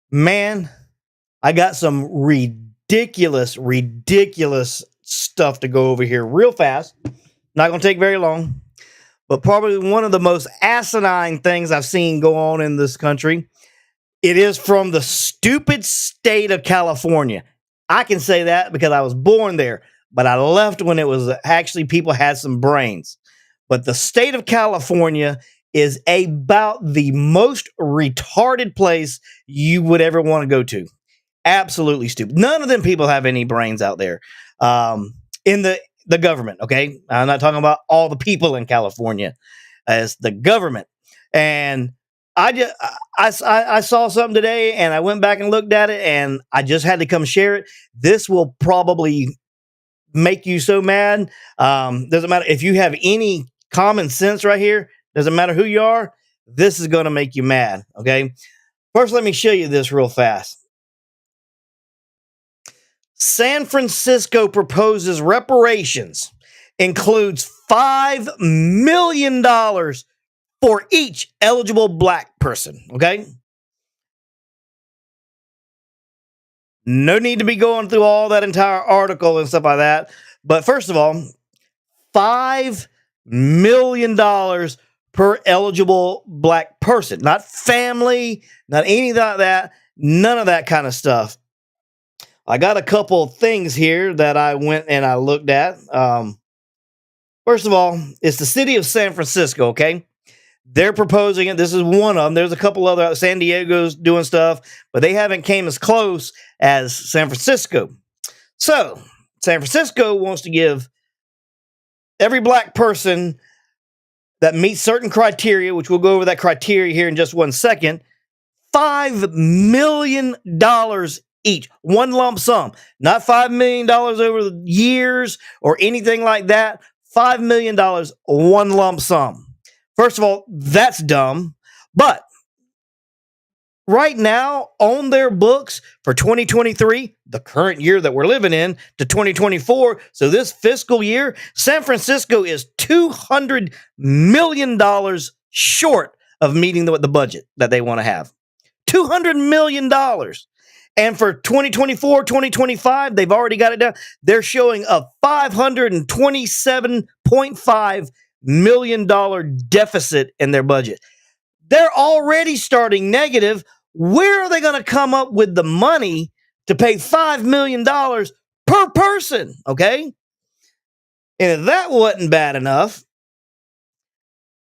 Man, I got some ridiculous stuff to go over here real fast. Not going to take very long, but probably one of the most asinine things I've seen go on in this country. It is from the stupid state of California. I can say that because I was born there, but I left when it was actually people had some brains. But the state of California is about the most retarded place you would ever want to go to. Absolutely stupid. None of them people have any brains out there in the government. Okay, I'm not talking about all the people in California. As the government, and I just I saw something today, and I went back and looked at it, and I just had to come share it. This will probably make you so mad. Doesn't matter if you have any common sense right here. Doesn't matter who you are. This is going to make you mad. Okay. First, let me show you this real fast. San Francisco proposes reparations, includes $5 million for each eligible black person. Okay. No need to be going through all that entire article and stuff like that. But first of all, $5 million per eligible black person, not family, not anything like that, none of that kind of stuff. I got a couple of things here that I went and I looked at. First of all, it's the city of San Francisco, okay? They're proposing it. This is one of them. There's a couple other, San Diego's doing stuff, but they haven't came as close as San Francisco. So, San Francisco wants to give every black person that meets certain criteria, which we'll go over that criteria here in just 1 second, $5 million each, one lump sum, not $5 million over the years or anything like that. $5 million, one lump sum. First of all, that's dumb. But right now, on their books for 2023, the current year that we're living in, to 2024, so this fiscal year, San Francisco is $200 million short of meeting the budget that they want to have. $200 million. And for 2024, 2025, they've already got it down. They're showing a $527.5 million deficit in their budget. They're already starting negative. Where are they going to come up with the money to pay $5 million per person? Okay. And if that wasn't bad enough,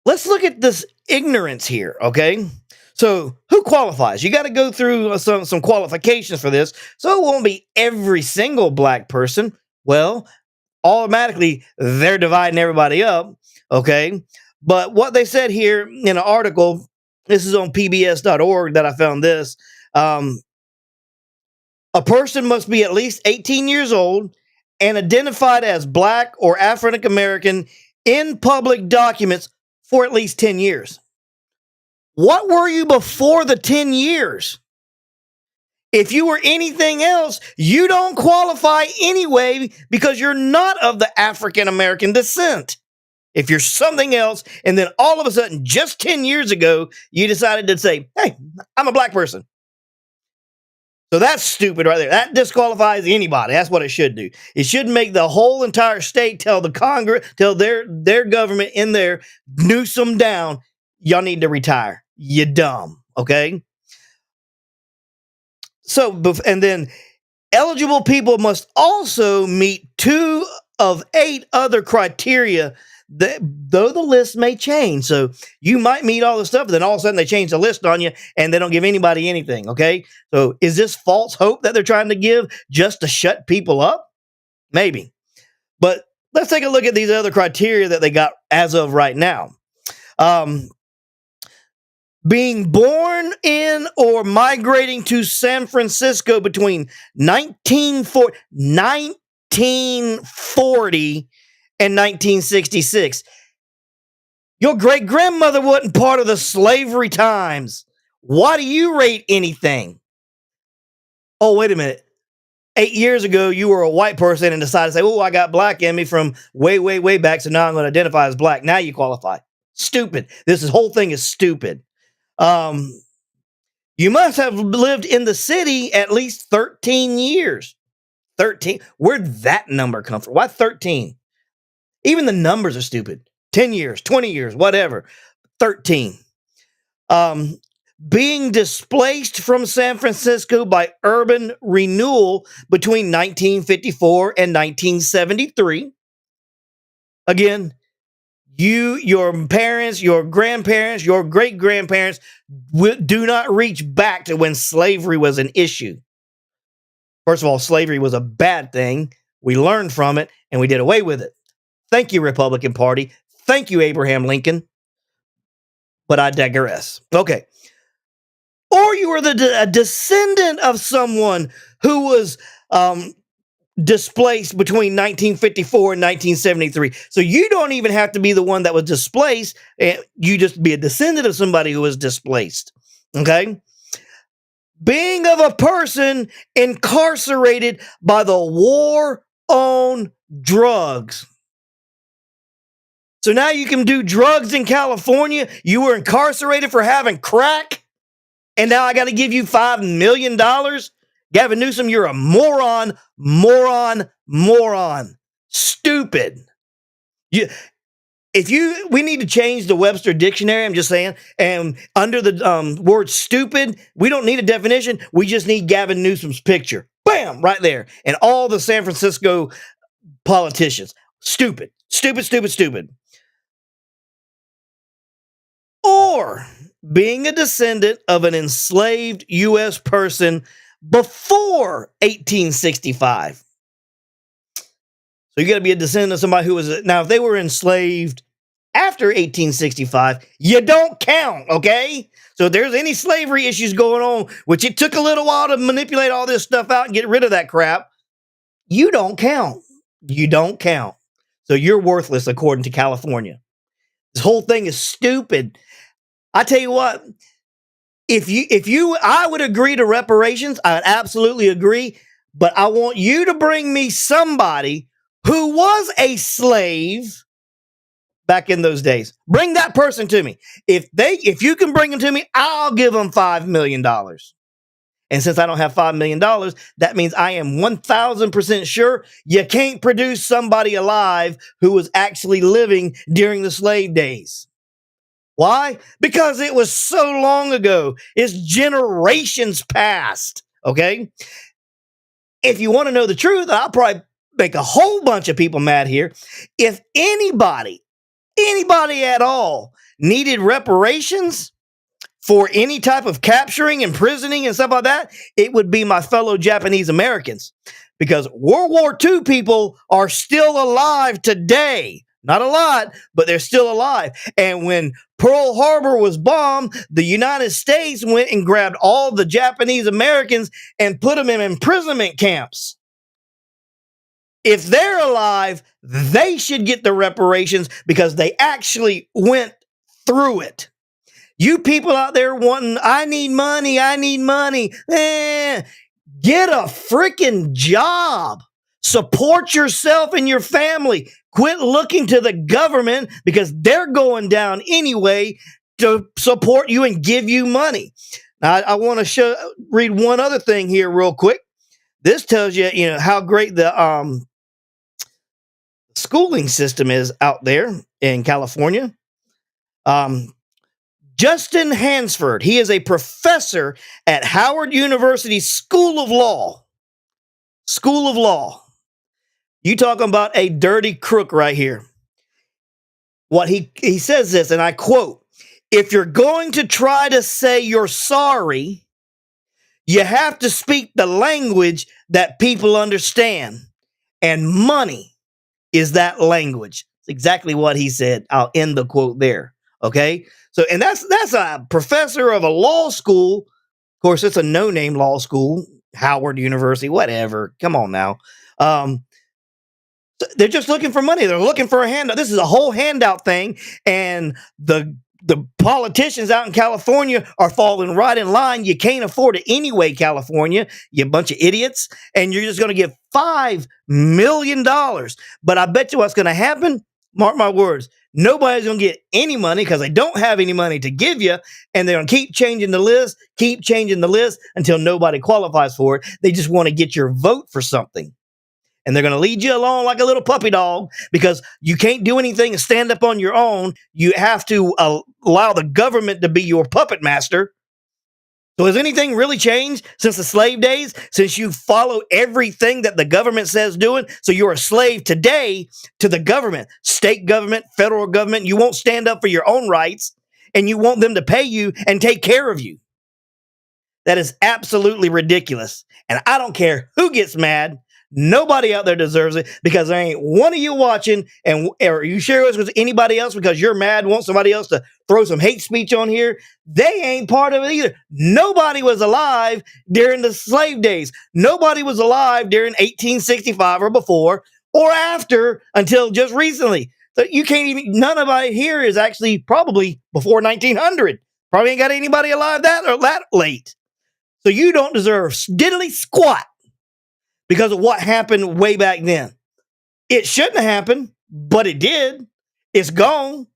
let's look at this ignorance here. Okay. So who qualifies? You got to go through some qualifications for this. So it won't be every single black person. Well, automatically they're dividing everybody up. Okay. But what they said here in an article, this is on pbs.org that I found this. A person must be at least 18 years old and identified as black or African American in public documents for at least 10 years. What were you before the 10 years? If you were anything else, you don't qualify anyway because you're not of the African American descent. If you're something else, and then all of a sudden, just 10 years ago, you decided to say, hey, I'm a black person. So that's stupid right there. That disqualifies anybody. That's what it should do. It should make the whole entire state tell the Congress, tell their government in there, noose them down. Y'all need to retire. You dumb. Okay. So, and then eligible people must also meet 2 of 8 other criteria, though the list may change. So you might meet all the stuff, but then all of a sudden they change the list on you and they don't give anybody anything. Okay. So is this false hope that they're trying to give just to shut people up? Maybe. But let's take a look at these other criteria that they got as of right now. Being born in or migrating to San Francisco between 1940 and 1966. Your great grandmother wasn't part of the slavery times. Why do you rate anything? Oh, wait a minute. 8 years ago, you were a white person and decided to say, oh, I got black in me from way back, so now I'm going to identify as black. Now you qualify. Stupid. Whole thing is stupid. You must have lived in the city at least 13 years. 13. Where'd that number come from? Why 13? Even the numbers are stupid. 10 years, 20 years, whatever. 13. Um, Being displaced from San Francisco by urban renewal between 1954 and 1973. Again, your parents, your grandparents, your great grandparents do not reach back to when slavery was an issue. First of all, slavery was a bad thing. We learned from it and we did away with it. Thank you, Republican Party. Thank you, Abraham Lincoln. But I digress. Okay. Or you were a descendant of someone who was displaced between 1954 and 1973. So you don't even have to be the one that was displaced. You just be a descendant of somebody who was displaced. Okay? Being of a person incarcerated by the war on drugs. So now you can do drugs in California. You were incarcerated for having crack, and now I got to give you $5 million? Gavin Newsom, you're a moron, moron, moron. Stupid. We need to change the Webster dictionary, I'm just saying, and under the word stupid, we don't need a definition. We just need Gavin Newsom's picture. Bam, right there. And all the San Francisco politicians. Stupid, stupid, stupid, stupid. Or being a descendant of an enslaved U.S. person before 1865. So you got to be a descendant of somebody who was, now if they were enslaved after 1865, you don't count, okay? So if there's any slavery issues going on, which it took a little while to manipulate all this stuff out and get rid of that crap, you don't count. You don't count. So you're worthless according to California. This whole thing is stupid. I tell you what, I would agree to reparations. I would absolutely agree. But I want you to bring me somebody who was a slave back in those days. Bring that person to me. If you can bring them to me, I'll give them $5 million. And since I don't have $5 million, that means I am 1,000% sure you can't produce somebody alive who was actually living during the slave days. Why? Because it was so long ago. It's generations past. Okay? If you want to know the truth, I'll probably make a whole bunch of people mad here. If anybody at all needed reparations for any type of capturing, imprisoning, and stuff like that, it would be my fellow Japanese Americans. Because World War II people are still alive today. Not a lot, but they're still alive. And when Pearl Harbor was bombed, the United States went and grabbed all the Japanese Americans and put them in imprisonment camps. If they're alive, they should get the reparations because they actually went through it. You people out there wanting, I need money. Get a freaking job. Support yourself and your family. Quit looking to the government because they're going down anyway to support you and give you money. Now, I want to read one other thing here real quick. This tells you, how great the schooling system is out there in California. Justin Hansford, he is a professor at Howard University School of Law. School of Law. You talking about a dirty crook right here. What he says this, and I quote, if you're going to try to say you're sorry, you have to speak the language that people understand. And money is that language. It's exactly what he said. I'll end the quote there. Okay? So, and that's a professor of a law school. Of course, it's a no-name law school, Howard University, whatever. Come on now. They're just looking for money. They're looking for a handout. This is a whole handout thing. And the politicians out in California are falling right in line. You can't afford it anyway, California, you bunch of idiots. And you're just going to give $5 million. But I bet you what's going to happen, mark my words, Nobody's going to get any money because they don't have any money to give you. And they're going to keep changing the list until nobody qualifies for it. They just want to get your vote for something. And they're going to lead you along like a little puppy dog because you can't do anything and stand up on your own. You have to allow the government to be your puppet master. So has anything really changed since the slave days? Since you follow everything that the government says doing? So you're a slave today to the government, state government, federal government. You won't stand up for your own rights and you want them to pay you and take care of you. That is absolutely ridiculous. And I don't care who gets mad. Nobody out there deserves it because there ain't one of you watching. And are you share this with anybody else because you're mad, want somebody else to throw some hate speech on here? They ain't part of it either. Nobody was alive during the slave days. Nobody was alive during 1865 or before or after until just recently. So you can't even, none of it here is actually probably before 1900. Probably ain't got anybody alive that late. So you don't deserve diddly squat because of what happened way back then. It shouldn't have happened, but it did. It's gone.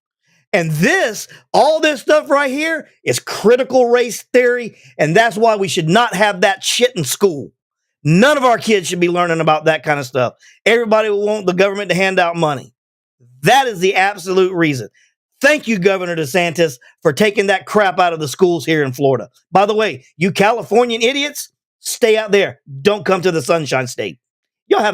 And all this stuff right here is critical race theory. And that's why we should not have that shit in school. None of our kids should be learning about that kind of stuff. Everybody will want the government to hand out money. That is the absolute reason. Thank you, Governor DeSantis, for taking that crap out of the schools here in Florida. By the way, you Californian idiots, stay out there. Don't come to the Sunshine State.